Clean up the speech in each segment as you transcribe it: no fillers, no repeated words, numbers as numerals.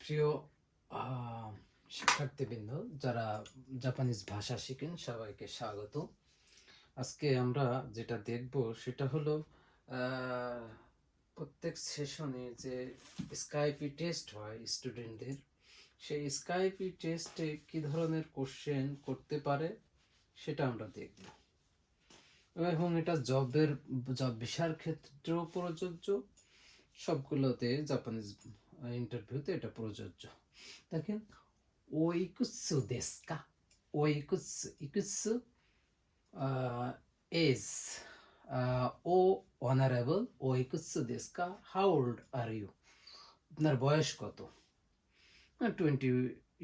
প্রিয় শিক্ষার্থীবৃন্দ, যারা জাপানিজ ভাষা শিখেন সবাইকে স্বাগত। আজকে আমরা যেটা দেখব সেটা হলো প্রত্যেক সেশনে যে স্কাইপি টেস্ট হয় স্টুডেন্টদের, সেই স্কাইপি টেস্টে কি ধরনের কোশ্চেন করতে পারে সেটা আমরা দেখব, এবং এটা জব ভিসার ক্ষেত্রেও প্রযোজ্য, সবগুলোতে জাপানিজ ইন্টারভিউতে এটা প্রযোজ্য। দেখেন, ওইকুৎসু দেশু কা, ওইকুৎসু is ও অনারেবল, ওইকুৎসু দেশু কা, হাউ ওল্ড আর ইউ, আপনার বয়স কত? 20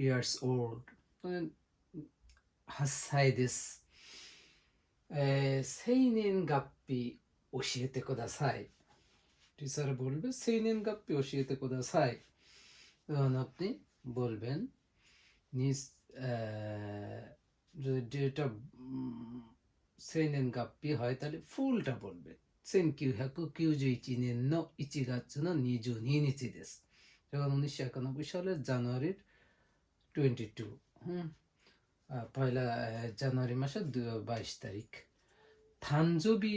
years old. 8歳です。生年月日教えてください。টিচার বলবে সেইনেন গাপ্পি ওশিয়েতে কোদাসাই, তখন আপনি বলবেন নিজ যদি ডেট অফ সেইনেন গাপ্পি হয় তাহলে ফুলটা বলবেন। 1991年の1月の22日です。যখন 1991 সালের জানুয়ারির 22, পয়লা জানুয়ারি মাসের 22 তারিখ। থানজবি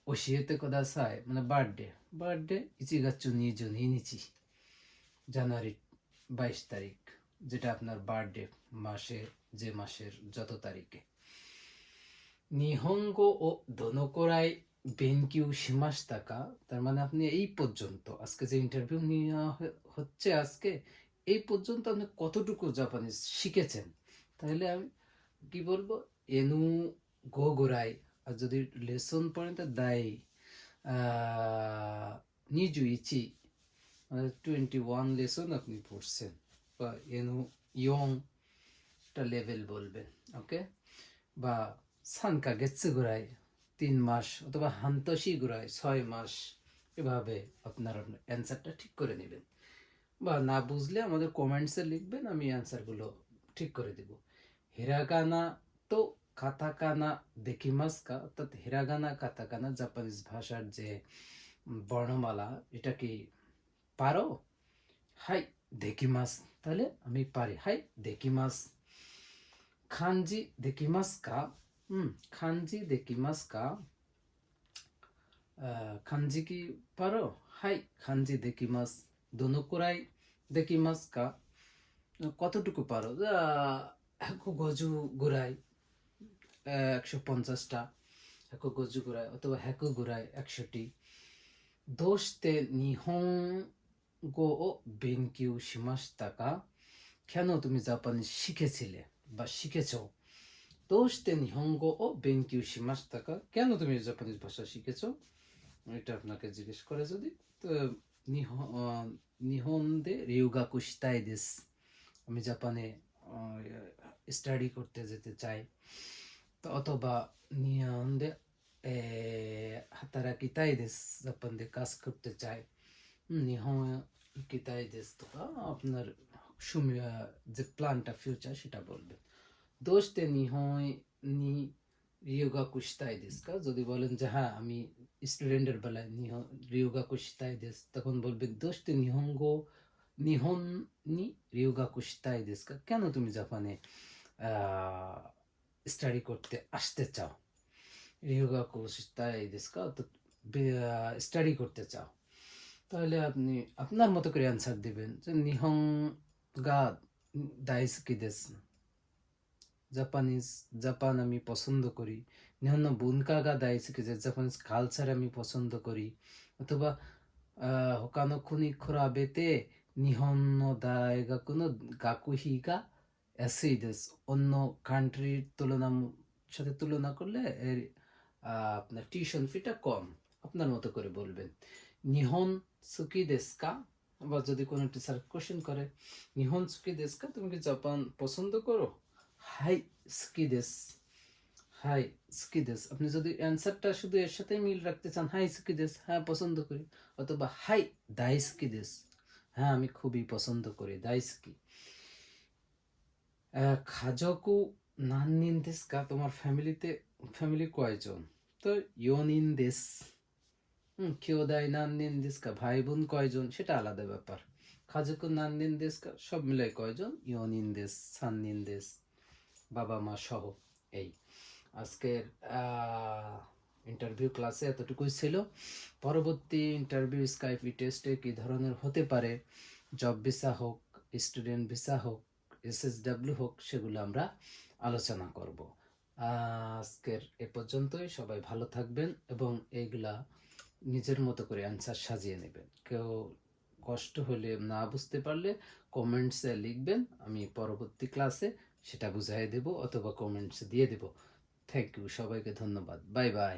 ওশিয়েতে কোদাসাই মানে বার্থডে, 1月22日, জানুয়ারি 22 তারিখ, যেটা আপনার বার্থডে মাসে, যে মাসের যত তারিখে। নিহঙ্গো ও দোনোকোরাই বেনকিউ শিমাশিতা কা, তার মানে আপনি এই পর্যন্ত, আজকে যে ইন্টারভিউ নেওয়া হচ্ছে আজকে, এই পর্যন্ত আপনি কতটুকু জাপানিজ শিখেছেন। তাহলে আমি কি বলবো, এনু গো গোরাই, আর যদি লেসন পড়েন তো দাই 21, মানে 21 লেসন আপনি পড়ছেন, বা এনু ইয়ংটা লেভেল বলবেন, ওকে। বা 3ヶ月ぐらい, 3 মাস, অথবা হান্তশি গুরাই 6 মাস, এভাবে আপনার অ্যান্সারটা ঠিক করে নেবেন। বা না বুঝলে আমাদের কমেন্টসে লিখবেন, আমি অ্যান্সারগুলো ঠিক করে দেব। হিরাগানা তো কাতাকানা দেখিমাস কা, অর্থাৎ হিরাগানা কাতাকানা জাপানিজ ভাষার যে বর্ণমালা, এটা কি পারো? হাই দেখিমাস, তাহলে আমি পারি, হাই দেখিমাস। খানজি দেখিমাস কা, খানজি দেখিমাস কা, খানজি কি পারো? হাই খানজি দেখিমাস। দোনোকুরাই দেখিমাস কা, কতটুকু পারো? 150 গুরাই, 150টা 150 গুরাই, অথবা 100 গুরাই 100টি। দোস্তে নিহন গো ও বেনকিউ শিমাশিতা কা, কেন তুমি জাপানি শিখেছিলে বা শিখেছো? দোস্তে নিহঙ্গো ও বেনকিউ শিমাশিতা কা, কেন তুমি জাপানিজ ভাষা শিখেছো, এটা আপনাকে জিজ্ঞেস করে যদি, তো নিহন্দে রিউগাকু শিতাই দেস, আমি জাপানে স্টাডি করতে যেতে চাই। তো অথবা নিহন্দে হাতারাকিতাই দেস, জাপান দিয়ে কাজ করতে চাই। নিহন কিতাই দেস তো আপনার যে প্ল্যানটা ফিউচার সেটা বলবেন। দোস্তে নিহয় নি রিয়োগাকু শিতাই দেস কা, যদি বলেন যে হ্যাঁ আমি স্টুডেন্টের বেলায় রিয়োগাকু শিতাই দেস, তখন বলবেন দোস্তে নিহন নি রিয়োগাকু শিতাই দেস কা, কেন তুমি জাপানে স্টাডি করতে আসতে চাও। রিয়োগাকু শিতাই দেস কা, তো স্টাডি করতে চাও। তাহলে আপনি আপনার মতো করে অ্যান্সার দিবেন যে নিহং গা দাইসুকি দেস, জাপান আমি পছন্দ করি। নিহন্ন বুনকা গা দাইসুকি দেস, জাপানিজ কালচার আমি পছন্দ করি। অথবা হোকানো কুনি খোরাবেতে নিহন্ন দাইগাকু নো গাকুহি গা অ্যাসুই দেস, অন্য কান্ট্রির সাথে তুলনা করলে এর আপনার টিউশন ফিটা কম। আপনার মতো করে বলবেন। নিহন সুকি দেস কা, বা যদি কোনো টিচার কোশ্চেন করে নিহন সুকি দেস কা, তুমি কি জাপান পছন্দ করো? হাই সুকি দেস, হাই সুকি দেস। আপনি যদি অ্যান্সারটা শুধু এর সাথে মিল রাখতে চান, হাই সুকি দেস, হ্যাঁ পছন্দ করি, অথবা হাই দাইসুকি দেস, হ্যাঁ আমি খুবই পছন্দ করি, দাইসুকি। খাজকু নাননিন দেস কা, তোমার ফ্যামিলি কয়জন? তো 4 দেস, কিয়োদাই নান্দিন দিস্কা, ভাই বোন কয়জন সেটা আলাদা ব্যাপার। খাজুকু নান্দিন দিস্কা, সব মিলাই কয়জন, ইয়নিন দেশ, সান্নিন দেশ, বাবা মা সহ। এই আজকের ইন্টারভিউ ক্লাসে এতটুকুই ছিল। পরবর্তী ইন্টারভিউ স্কাইপি টেস্টে কী ধরনের হতে পারে, জব ভিসা হোক, স্টুডেন্ট ভিসা হোক, SSW হোক, সেগুলো আমরা আলোচনা করব। আজকের এ পর্যন্তই। সবাই ভালো থাকবেন এবং এইগুলা নিজের মতো করে অ্যান্সার সাজিয়ে নেবেন। কেউ কষ্ট হলে, না বুঝতে পারলে কমেন্টসে লিখবেন, আমি পরবর্তী ক্লাসে সেটা বুঝাই দেব অথবা কমেন্টস দিয়ে দেব। থ্যাংক ইউ, সবাইকে ধন্যবাদ, বাই বাই।